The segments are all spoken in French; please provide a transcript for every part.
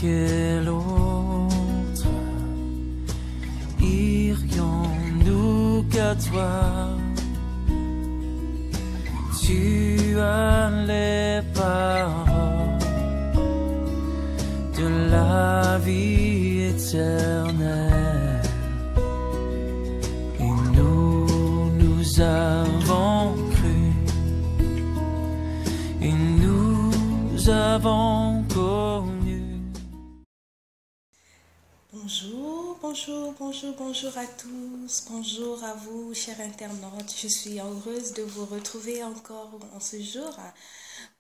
quel autre irions-nous qu'à toi? Tu as les paroles de la vie éternelle, et nous avons cru, et nous avons connu. Bonjour à tous, bonjour à vous chers internautes. Je suis heureuse de vous retrouver encore en ce jour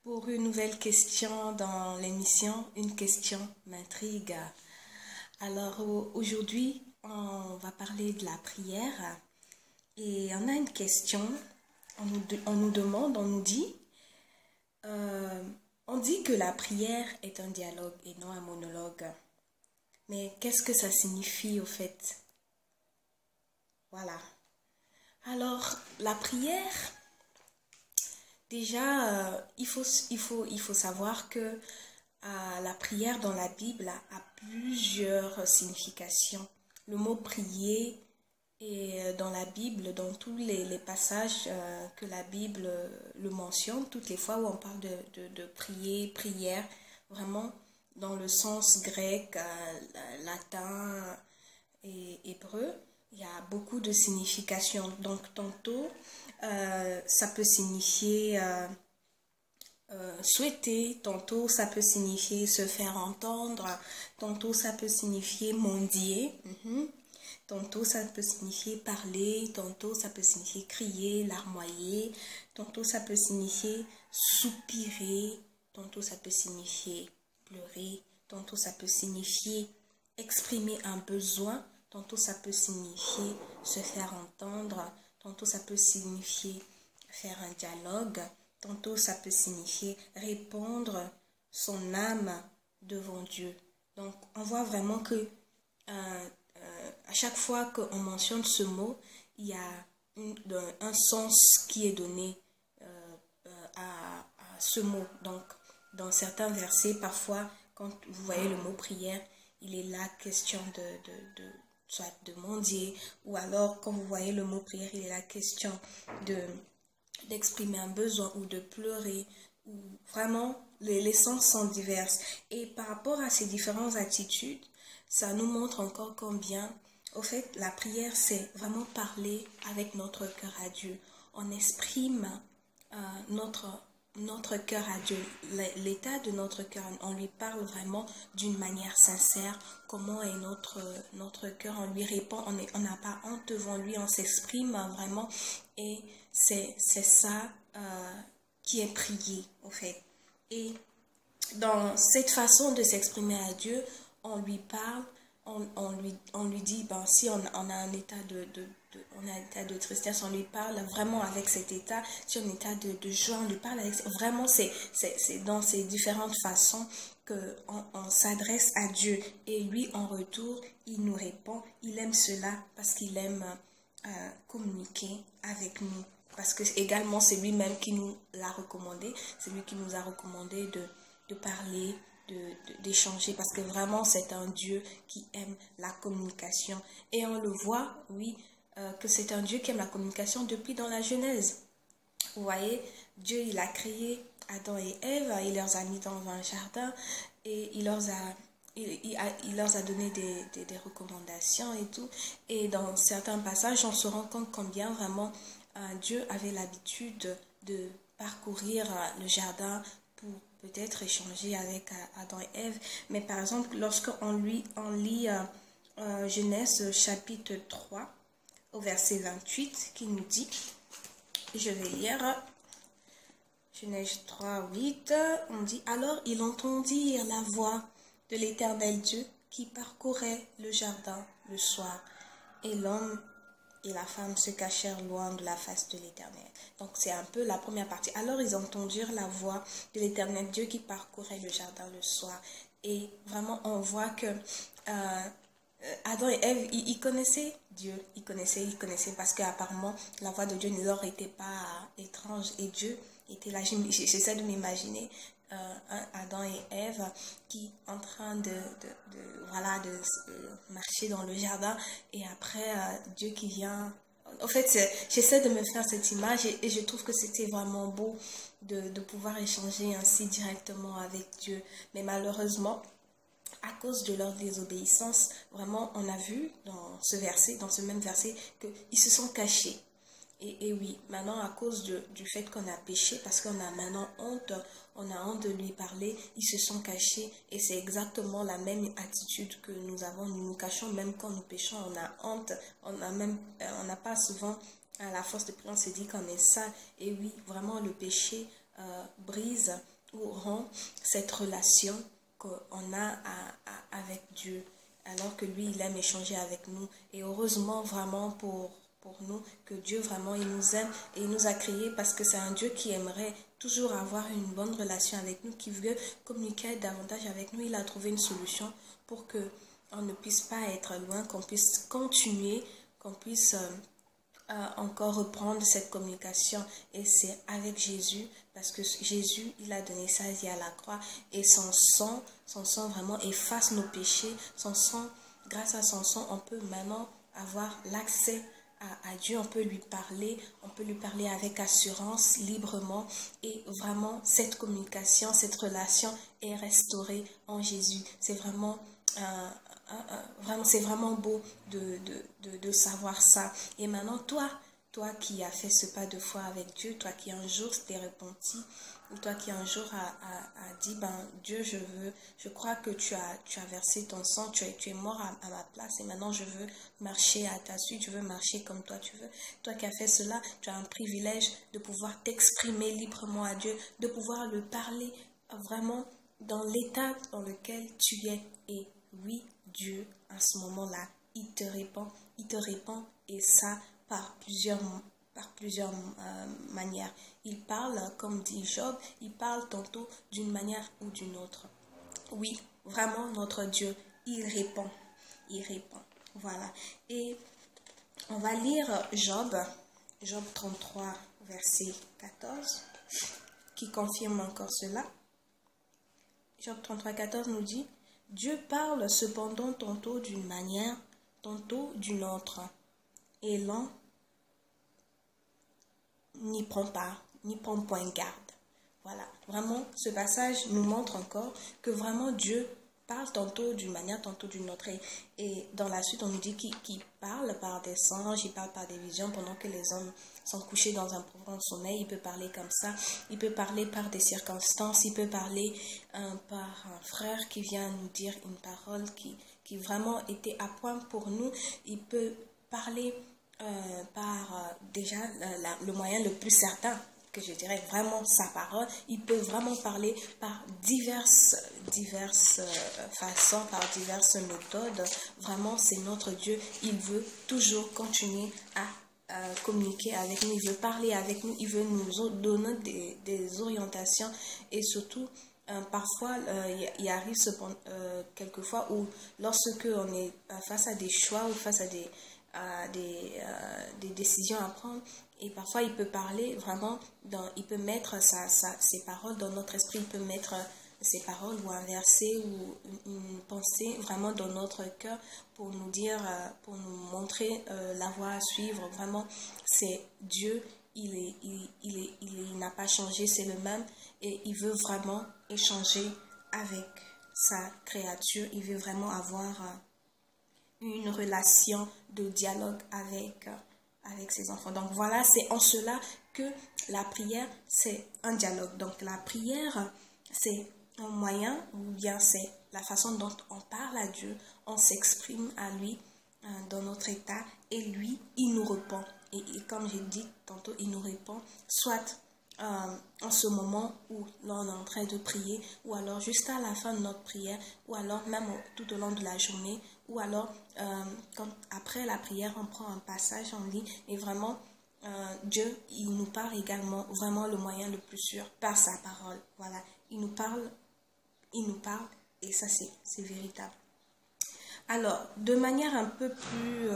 pour une nouvelle question dans l'émission Une question m'intrigue. Alors aujourd'hui on va parler de la prière et on a une question, on nous demande, on nous dit, on dit que la prière est un dialogue et non un monologue. Mais qu'est-ce que ça signifie au fait? Voilà. Alors, la prière, déjà, il faut savoir que la prière dans la Bible a plusieurs significations. Le mot prier est dans la Bible, dans tous les passages que la Bible le mentionne, toutes les fois où on parle de prier, prière, vraiment, dans le sens grec, latin et hébreu, il y a beaucoup de significations. Donc, tantôt, ça peut signifier souhaiter, tantôt, ça peut signifier se faire entendre, tantôt, ça peut signifier mendier, tantôt, ça peut signifier parler, tantôt, ça peut signifier crier, larmoyer, tantôt, ça peut signifier soupirer, tantôt, ça peut signifier pleurer, tantôt ça peut signifier exprimer un besoin, tantôt ça peut signifier se faire entendre, tantôt ça peut signifier faire un dialogue, tantôt ça peut signifier répandre son âme devant Dieu. Donc on voit vraiment que à chaque fois qu'on mentionne ce mot, il y a un sens qui est donné à ce mot. Donc dans certains versets, parfois, quand vous voyez le mot prière, il est là question soit de mendier, ou alors quand vous voyez le mot prière, il est là question d'exprimer un besoin ou de pleurer. Ou vraiment, les sens sont divers. Et par rapport à ces différentes attitudes, ça nous montre encore combien, au fait, la prière, c'est vraiment parler avec notre cœur à Dieu. On exprime notre cœur à Dieu, l'état de notre cœur, on lui parle vraiment d'une manière sincère, comment est notre cœur, on lui répond, on n'a pas honte devant lui, on s'exprime vraiment, et c'est ça qui est prié au fait. Et dans cette façon de s'exprimer à Dieu, on lui parle, on lui dit, ben, si on a un état on a un état de tristesse, on lui parle vraiment avec cet état. Si on a un état de joie, on lui parle avec... Vraiment, c'est dans ces différentes façons qu'on s'adresse à Dieu. Et lui, en retour, il nous répond. Il aime cela parce qu'il aime communiquer avec nous. Parce que également, c'est lui-même qui nous l'a recommandé. C'est lui qui nous a recommandé de parler, d'échanger, parce que vraiment c'est un Dieu qui aime la communication, et on le voit, oui, que c'est un Dieu qui aime la communication depuis dans la Genèse. Vous voyez, Dieu, il a créé Adam et Ève, il leur a mis dans un jardin et il leur a donné des recommandations et tout, et dans certains passages on se rend compte combien vraiment Dieu avait l'habitude de parcourir le jardin pour peut-être échanger avec Adam et Ève. Mais par exemple, lorsqu'on lit Genèse chapitre 3 au verset 28 qui nous dit, je vais lire Genèse 3, 8, on dit: alors ils entendirent la voix de l'Éternel Dieu qui parcourait le jardin le soir, et l'homme et la femme se cachèrent loin de la face de l'Éternel. Donc c'est un peu la première partie. Alors ils entendirent la voix de l'Éternel Dieu qui parcourait le jardin le soir. Et vraiment on voit que Adam et Ève, ils connaissaient Dieu. Ils connaissaient parce qu'apparemment la voix de Dieu ne leur était pas étrange. Et Dieu était là. J'essaie de m'imaginer Adam et Ève qui en train de marcher dans le jardin et après Dieu qui vient. En fait, j'essaie de me faire cette image et je trouve que c'était vraiment beau de pouvoir échanger ainsi directement avec Dieu. Mais malheureusement, à cause de leur désobéissance, vraiment, on a vu dans ce même verset, qu'ils se sont cachés. Et oui, maintenant, à cause du fait qu'on a péché, parce qu'on a maintenant honte, on a honte de lui parler, ils se sont cachés. Et c'est exactement la même attitude que nous avons. Nous nous cachons même quand nous péchons, on a honte. On n'a pas souvent, à la force de prier, on se dit qu'on est saint. Et oui, vraiment, le péché brise ou rend cette relation qu'on a avec Dieu. Alors que lui, il aime échanger avec nous. Et heureusement, vraiment, pour nous, que Dieu vraiment il nous aime et il nous a créés parce que c'est un Dieu qui aimerait toujours avoir une bonne relation avec nous, qui veut communiquer davantage avec nous. Il a trouvé une solution pour que on ne puisse pas être loin, qu'on puisse continuer, qu'on puisse encore reprendre cette communication, et c'est avec Jésus, parce que Jésus il a donné sa vie à la croix et son sang vraiment efface nos péchés. Son sang, grâce à son sang, on peut maintenant avoir l'accès à Dieu, on peut lui parler avec assurance, librement, et vraiment cette communication, cette relation est restaurée en Jésus. C'est vraiment beau de savoir ça. Et maintenant, toi qui as fait ce pas de foi avec Dieu, toi qui un jour t'es repenti, ou toi qui un jour a dit, Dieu, je crois que tu as versé ton sang, tu es mort à ma place, et maintenant je veux marcher à ta suite, je veux marcher comme toi tu veux. Toi qui as fait cela, tu as un privilège de pouvoir t'exprimer librement à Dieu, de pouvoir le parler vraiment dans l'état dans lequel tu es. Et oui, Dieu, à ce moment-là, il te répond, et ça par plusieurs manières. Il parle, comme dit Job, il parle tantôt d'une manière ou d'une autre. Oui, vraiment, notre Dieu, il répond. Voilà. Et on va lire Job 33, verset 14, qui confirme encore cela. Job 33, 14 nous dit: Dieu parle cependant tantôt d'une manière, tantôt d'une autre, et l'on n'y prend point garde. Voilà, vraiment, ce passage nous montre encore que vraiment Dieu parle tantôt d'une manière, tantôt d'une autre. Et dans la suite, on nous dit qu'il parle par des songes, il parle par des visions pendant que les hommes sont couchés dans un profond sommeil. Il peut parler comme ça, il peut parler par des circonstances, il peut parler par un frère qui vient nous dire une parole qui vraiment était à point pour nous. Il peut parler par déjà le moyen le plus certain, que je dirais vraiment sa parole. Il peut vraiment parler par diverses façons, par diverses méthodes. Vraiment, c'est notre Dieu. Il veut toujours continuer à communiquer avec nous. Il veut parler avec nous. Il veut nous donner des orientations. Et surtout, parfois, il arrive quelquefois où lorsque on est face à des choix ou face à des décisions à prendre, et parfois il peut parler vraiment, il peut mettre ses paroles dans notre esprit, il peut mettre ses paroles ou un verset ou une pensée vraiment dans notre cœur pour nous dire, pour nous montrer la voie à suivre. Vraiment, c'est Dieu, il n'a pas changé, c'est le même, et il veut vraiment échanger avec sa créature. Il veut vraiment avoir une relation de dialogue avec ses enfants. Donc voilà, c'est en cela que la prière, c'est un dialogue. Donc la prière, c'est un moyen, ou bien c'est la façon dont on parle à Dieu, on s'exprime à lui dans notre état, et lui, il nous répond. Et comme j'ai dit tantôt, il nous répond soit en ce moment où l'on est en train de prier, ou alors juste à la fin de notre prière, ou alors même tout au long de la journée, ou alors quand après la prière on prend un passage en ligne, et vraiment Dieu, il nous parle également, vraiment le moyen le plus sûr, par sa parole. Voilà, il nous parle, et ça c'est véritable. Alors, de manière un peu plus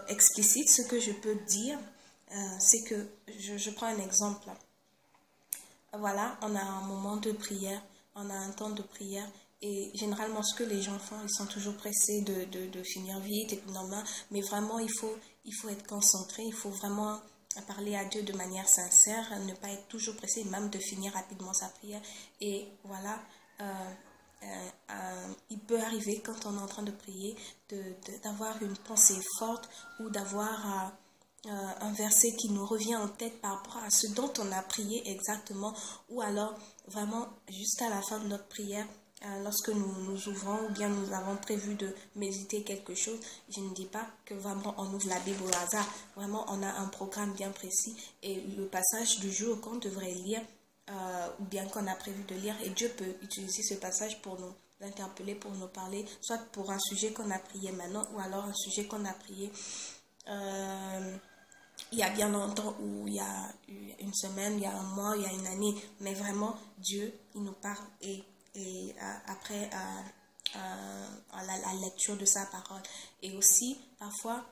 explicite, ce que je peux dire, c'est que, je prends un exemple. voilà, on a un moment de prière, on a un temps de prière. Et généralement, ce que les gens font, ils sont toujours pressés de finir vite et puis normal. Mais vraiment, il faut être concentré, il faut vraiment parler à Dieu de manière sincère, ne pas être toujours pressé, même de finir rapidement sa prière. Et voilà, il peut arriver quand on est en train de prier d'avoir une pensée forte ou d'avoir un verset qui nous revient en tête par rapport à ce dont on a prié exactement, ou alors vraiment juste à la fin de notre prière, lorsque nous ouvrons ou bien nous avons prévu de méditer quelque chose, je ne dis pas que vraiment on ouvre la Bible au hasard. Vraiment, on a un programme bien précis et le passage du jour qu'on devrait lire ou bien qu'on a prévu de lire, et Dieu peut utiliser ce passage pour nous interpeller, pour nous parler, soit pour un sujet qu'on a prié maintenant ou alors un sujet qu'on a prié il y a bien longtemps, ou il y a une semaine, il y a un mois, il y a une année. Mais vraiment, Dieu, il nous parle et après la lecture de sa parole. Et aussi, parfois,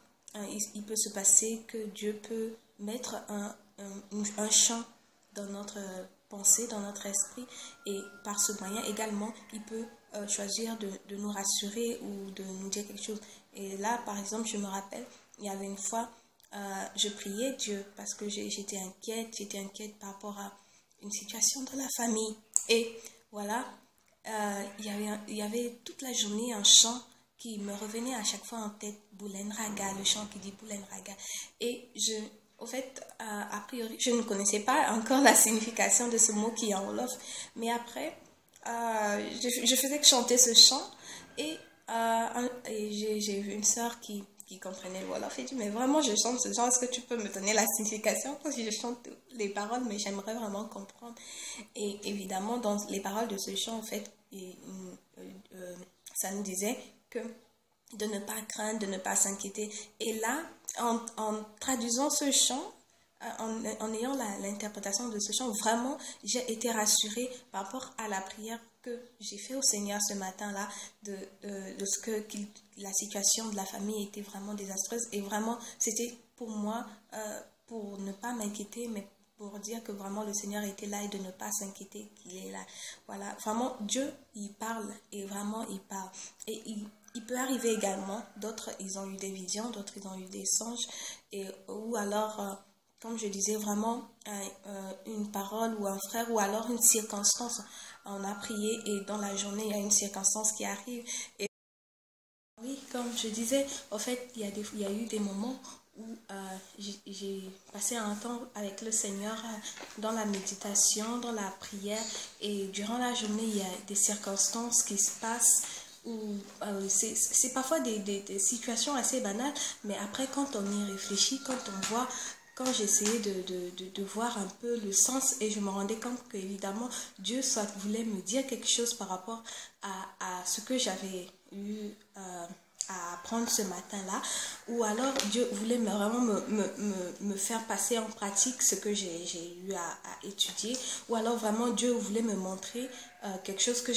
il peut se passer que Dieu peut mettre un chant dans notre pensée, dans notre esprit. Et par ce moyen également, il peut choisir de nous rassurer ou de nous dire quelque chose. Et là, par exemple, je me rappelle, il y avait une fois, je priais Dieu parce que j'étais inquiète par rapport à une situation dans la famille. Et voilà, il y avait toute la journée un chant qui me revenait à chaque fois en tête, Boulen Raga, le chant qui dit Boulen Raga. Et au fait, a priori, je ne connaissais pas encore la signification de ce mot qui est en Wolof, mais après, je faisais que chanter ce chant et j'ai vu une sœur qui comprenait le Wolof et dit, mais vraiment je chante ce chant, est-ce que tu peux me donner la signification? Parce que je chante les paroles, mais j'aimerais vraiment comprendre. Et évidemment, dans les paroles de ce chant, en fait, ça nous disait que de ne pas craindre, de ne pas s'inquiéter. Et là, en traduisant ce chant, en ayant l'interprétation de ce chant, vraiment, j'ai été rassurée par rapport à la prière que j'ai fait au Seigneur ce matin-là, de ce que la situation de la famille était vraiment désastreuse. Et vraiment, c'était pour moi, pour ne pas m'inquiéter, mais pour dire que vraiment le Seigneur était là et de ne pas s'inquiéter qu'il est là. Voilà, vraiment, Dieu, il parle et vraiment, il parle. Et il peut arriver également, d'autres, ils ont eu des visions, d'autres, ils ont eu des songes, ou alors... comme je disais, vraiment une parole ou un frère ou alors une circonstance. On a prié et dans la journée, il y a une circonstance qui arrive. Et oui, comme je disais, en fait, il y a eu des moments où j'ai passé un temps avec le Seigneur dans la méditation, dans la prière. Et durant la journée, il y a des circonstances qui se passent où c'est parfois des situations assez banales. Mais après, quand on y réfléchit, quand on voit... Quand j'essayais de voir un peu le sens et je me rendais compte qu'évidemment Dieu soit voulait me dire quelque chose par rapport à ce que j'avais eu à apprendre ce matin-là, ou alors Dieu voulait vraiment me faire passer en pratique ce que j'ai eu à étudier, ou alors vraiment Dieu voulait me montrer quelque chose que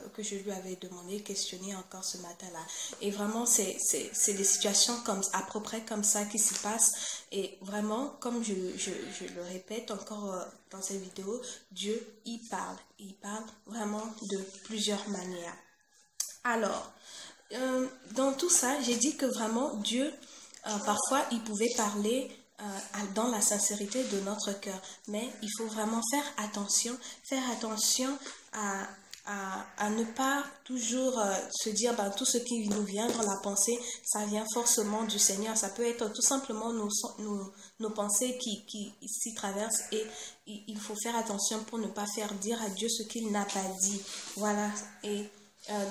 que je lui avais demandé, questionné encore ce matin-là. Et vraiment, c'est des situations à peu près comme ça qui se passent. Et vraiment, comme je le répète encore dans cette vidéo, Dieu, il parle vraiment de plusieurs manières. Alors, dans tout ça, j'ai dit que vraiment Dieu, parfois, il pouvait parler dans la sincérité de notre cœur. Mais il faut vraiment faire attention à ne pas toujours se dire tout ce qui nous vient dans la pensée, ça vient forcément du Seigneur. Ça peut être tout simplement nos pensées qui s'y traversent, et il faut faire attention pour ne pas faire dire à Dieu ce qu'il n'a pas dit. Voilà. Et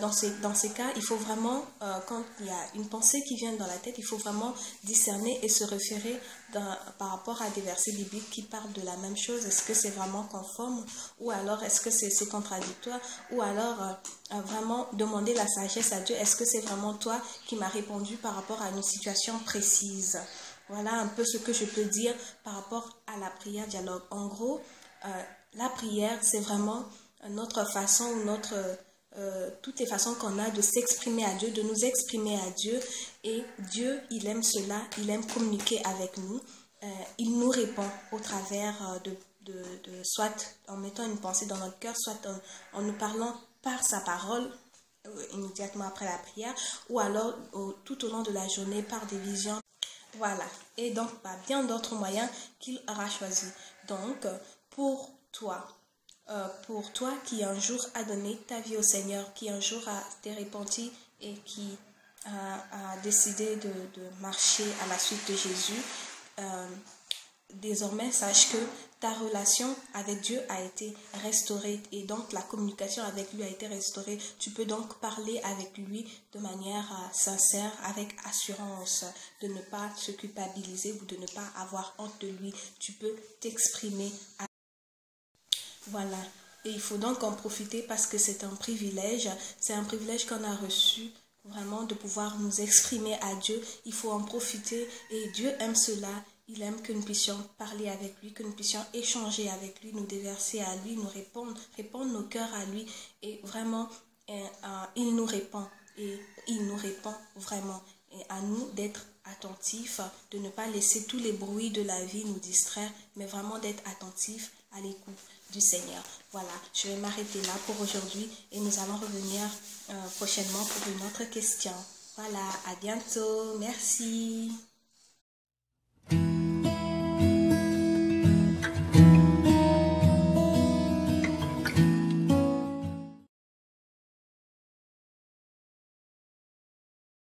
dans ces cas, il faut vraiment, quand il y a une pensée qui vient dans la tête, il faut vraiment discerner et se référer par rapport à des versets bibliques qui parlent de la même chose. Est-ce que c'est vraiment conforme, ou alors est-ce que c'est contradictoire, ou alors vraiment demander la sagesse à Dieu. Est-ce que c'est vraiment toi qui m'as répondu par rapport à une situation précise? Voilà un peu ce que je peux dire par rapport à la prière dialogue. En gros, la prière, c'est vraiment notre façon ou toutes les façons qu'on a de s'exprimer à Dieu, de nous exprimer à Dieu. Et Dieu, il aime cela, il aime communiquer avec nous. Il nous répond au travers soit en mettant une pensée dans notre cœur, soit en nous parlant par sa parole, immédiatement après la prière, ou alors tout au long de la journée par des visions. Voilà, et donc bien d'autres moyens qu'il aura choisis. Donc, pour toi qui un jour a donné ta vie au Seigneur, qui un jour t'es repenti et qui a décidé de marcher à la suite de Jésus, désormais, sache que ta relation avec Dieu a été restaurée et donc la communication avec lui a été restaurée. Tu peux donc parler avec lui de manière sincère, avec assurance, de ne pas se culpabiliser ou de ne pas avoir honte de lui. Tu peux t'exprimer. Voilà. Et il faut donc en profiter parce que c'est un privilège. C'est un privilège qu'on a reçu. Vraiment de pouvoir nous exprimer à Dieu, il faut en profiter et Dieu aime cela. Il aime que nous puissions parler avec lui, que nous puissions échanger avec lui, nous déverser à lui, nous répondre nos cœurs à lui. Et vraiment, il nous répond. Et il nous répond vraiment. Et à nous d'être attentifs, de ne pas laisser tous les bruits de la vie nous distraire, mais vraiment d'être attentifs à l'écoute du Seigneur. Voilà, je vais m'arrêter là pour aujourd'hui et nous allons revenir prochainement pour une autre question. Voilà, à bientôt. Merci.